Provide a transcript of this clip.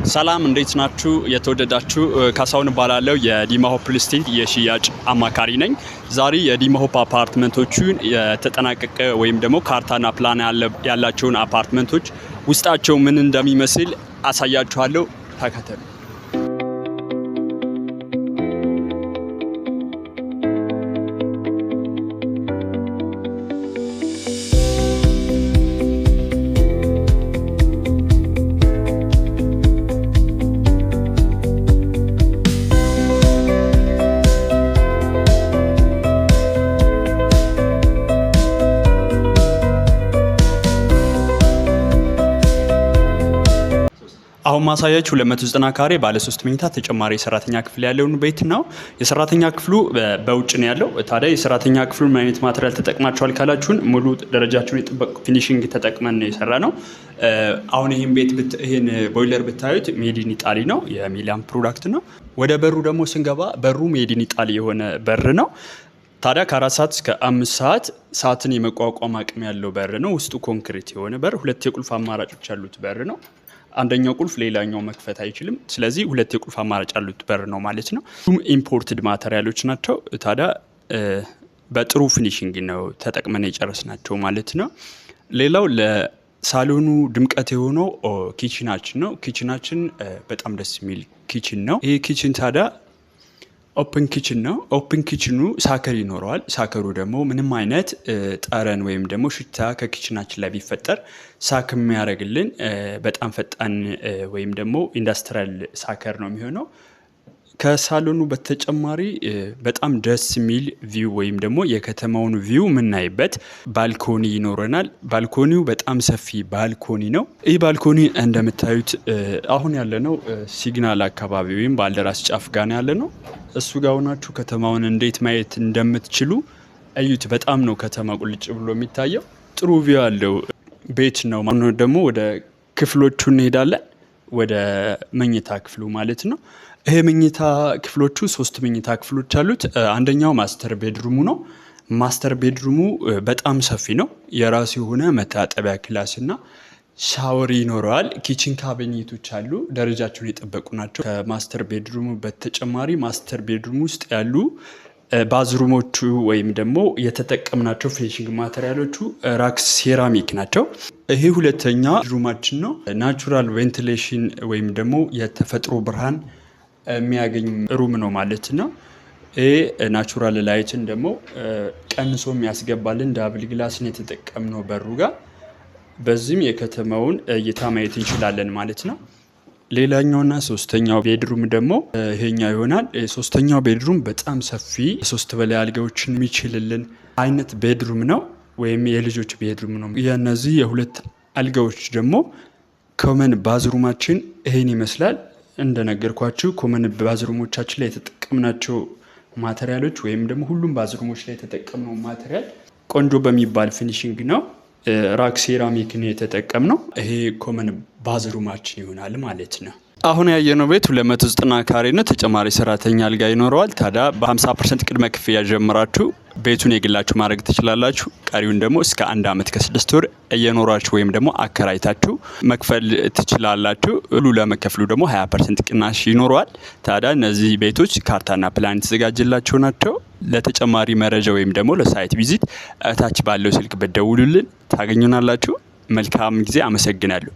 ሰላም እንዴት ናችሁ? የተወደዳችሁ ካሳሁን እባላለሁ የዲማ ሆፕ ሪል ስቴት የሽያጭ አማካሪ ነኝ። ዛሬ የዲማ ሆፕ አፓርትመንቶቹን የተጠናቀቀ ወይም ደግሞ ካርታና ፕላን ያላቸውን አፓርትመንቶች ውስጣቸው ምን እንደሚመስል አሳያችኋለሁ። ተከተሉ። አሁን ማሳያችሁ 290 ካሬ ባለ 3 መኝታ ተጨማሪ የሰራተኛ ክፍል ያለውን ቤት ነው። የሰራተኛ ክፍሉ በውጭ ነው ያለው። ታዲያ የሰራተኛ ክፍሉ ምን አይነት ማቴሪያል ተጠቅማችኋል ካላችሁን ሙሉ ደረጃቸውን የጠበቁ ፊኒሺንግ ተጠቅመን ነው የሰራ ነው። አሁን ይሄን ቦይለር ብታዩት ሜዲን ኢጣሊ ነው፣ የሚላን ፕሮዳክት ነው። ወደ በሩ ደግሞ ስንገባ በሩ ሜዲን ኢጣሊ የሆነ በር ነው። ታዲያ ከ4 ሰዓት እስከ 5 ሰዓት ሰዓትን የመቋቋም አቅም ያለው በር ነው። ውስጡ ኮንክሪት የሆነ በር፣ ሁለት የቁልፍ አማራጮች ያሉት በር ነው። አንደኛው ቁልፍ ሌላኛው መክፈት አይችልም። ስለዚህ ሁለት የቁልፍ አማራጭ ያሉት በር ነው ማለት ነው። ኢምፖርትድ ማቴሪያሎች ናቸው። ታዲያ በጥሩ ፊኒሺንግ ነው ተጠቅመን የጨረስናቸው ማለት ነው። ሌላው ለሳሎኑ ድምቀት የሆነው ኪችናችን ነው። ኪችናችን በጣም ደስ የሚል ኪችን ነው። ይህ ኪችን ታዲያ ኦፕን ኪችን ነው። ኦፕን ኪችኑ ሳከር ይኖረዋል። ሳከሩ ደግሞ ምንም አይነት ጠረን ወይም ደግሞ ሽታ ከኪችናችን ላይ ቢፈጠር ሳክ የሚያደርግልን በጣም ፈጣን ወይም ደግሞ ኢንዱስትሪያል ሳከር ነው የሚሆነው። ከሳሎኑ በተጨማሪ በጣም ደስ የሚል ቪው ወይም ደግሞ የከተማውን ቪው የምናይበት ባልኮኒ ይኖረናል። ባልኮኒው በጣም ሰፊ ባልኮኒ ነው። ይህ ባልኮኒ እንደምታዩት አሁን ያለነው ሲግናል አካባቢ ወይም ባልደራስ ጫፍ ጋር ያለነው። እሱ ጋር ሆናችሁ ከተማውን እንዴት ማየት እንደምትችሉ እዩት። በጣም ነው ከተማ ቁልጭ ብሎ የሚታየው። ጥሩ ቪው ያለው ቤት ነው። ማነው ደግሞ ወደ ክፍሎቹ እንሄዳለን። ወደ መኝታ ክፍሉ ማለት ነው። ይሄ መኝታ ክፍሎቹ 3 መኝታ ክፍሎች አሉት። አንደኛው ማስተር ቤድሩሙ ነው። ማስተር ቤድሩሙ በጣም ሰፊ ነው። የራሱ የሆነ መታጠቢያ ክላስ እና ሻወር ይኖረዋል። ኪችን ካቢኔቶች አሉ፣ ደረጃቸውን የጠበቁ ናቸው። ከማስተር ቤድሩሙ በተጨማሪ ማስተር ቤድሩም ውስጥ ያሉ ባዝሩሞቹ ወይም ደግሞ የተጠቀምናቸው ፊኒሽንግ ማቴሪያሎቹ ራክስ ሴራሚክ ናቸው። ይሄ ሁለተኛ ሩማችን ነው። ናቹራል ቬንቲሌሽን ወይም ደግሞ የተፈጥሮ ብርሃን የሚያገኝ ሩም ነው ማለት ነው። ይሄ ናቹራል ላይትን ደግሞ ቀንሶ የሚያስገባልን ዳብል ግላስን የተጠቀምነው በሩ ጋር። በዚህም የከተማውን እይታ ማየት እንችላለን ማለት ነው። ሌላኛውና ሶስተኛው ቤድሩም ደግሞ ይሄኛው ይሆናል። ሶስተኛው ቤድሩም በጣም ሰፊ 3 በላይ አልጋዎችን የሚችልልን አይነት ቤድሩም ነው፣ ወይም የልጆች ቤድሩም ነው። የነዚህ የሁለት አልጋዎች ደግሞ ኮመን ባዝሩማችን ይሄን ይመስላል። እንደነገርኳችሁ ኮመን ባዝሩሞቻችን ላይ የተጠቀምናቸው ማቴሪያሎች ወይም ደግሞ ሁሉም ባዝሩሞች ላይ የተጠቀምነው ማቴሪያል ቆንጆ በሚባል ፊኒሺንግ ነው። ራክ ሴራሚክን የተጠቀምነው። ይሄ ኮመን ባዝሩማችን ይሆናል ማለት ነው። አሁን ያየነው ቤት 290 ካሬ ነው። ተጨማሪ ሰራተኛ አልጋ ይኖረዋል። ታዲያ በ50% ቅድመ ክፍያ ጀምራችሁ ቤቱን የግላችሁ ማድረግ ትችላላችሁ። ቀሪውን ደግሞ እስከ 1 ዓመት ከ6 ወር እየኖራችሁ ወይም ደግሞ አከራይታችሁ መክፈል ትችላላችሁ። ሁሉ ለመከፍሉ ደግሞ 20% ቅናሽ ይኖረዋል። ታዲያ እነዚህ ቤቶች ካርታና ፕላን የተዘጋጀላቸው ናቸው። ለተጨማሪ መረጃ ወይም ደግሞ ለሳይት ቪዚት እታች ባለው ስልክ በደውሉልን ታገኙናላችሁ። መልካም ጊዜ። አመሰግናለሁ።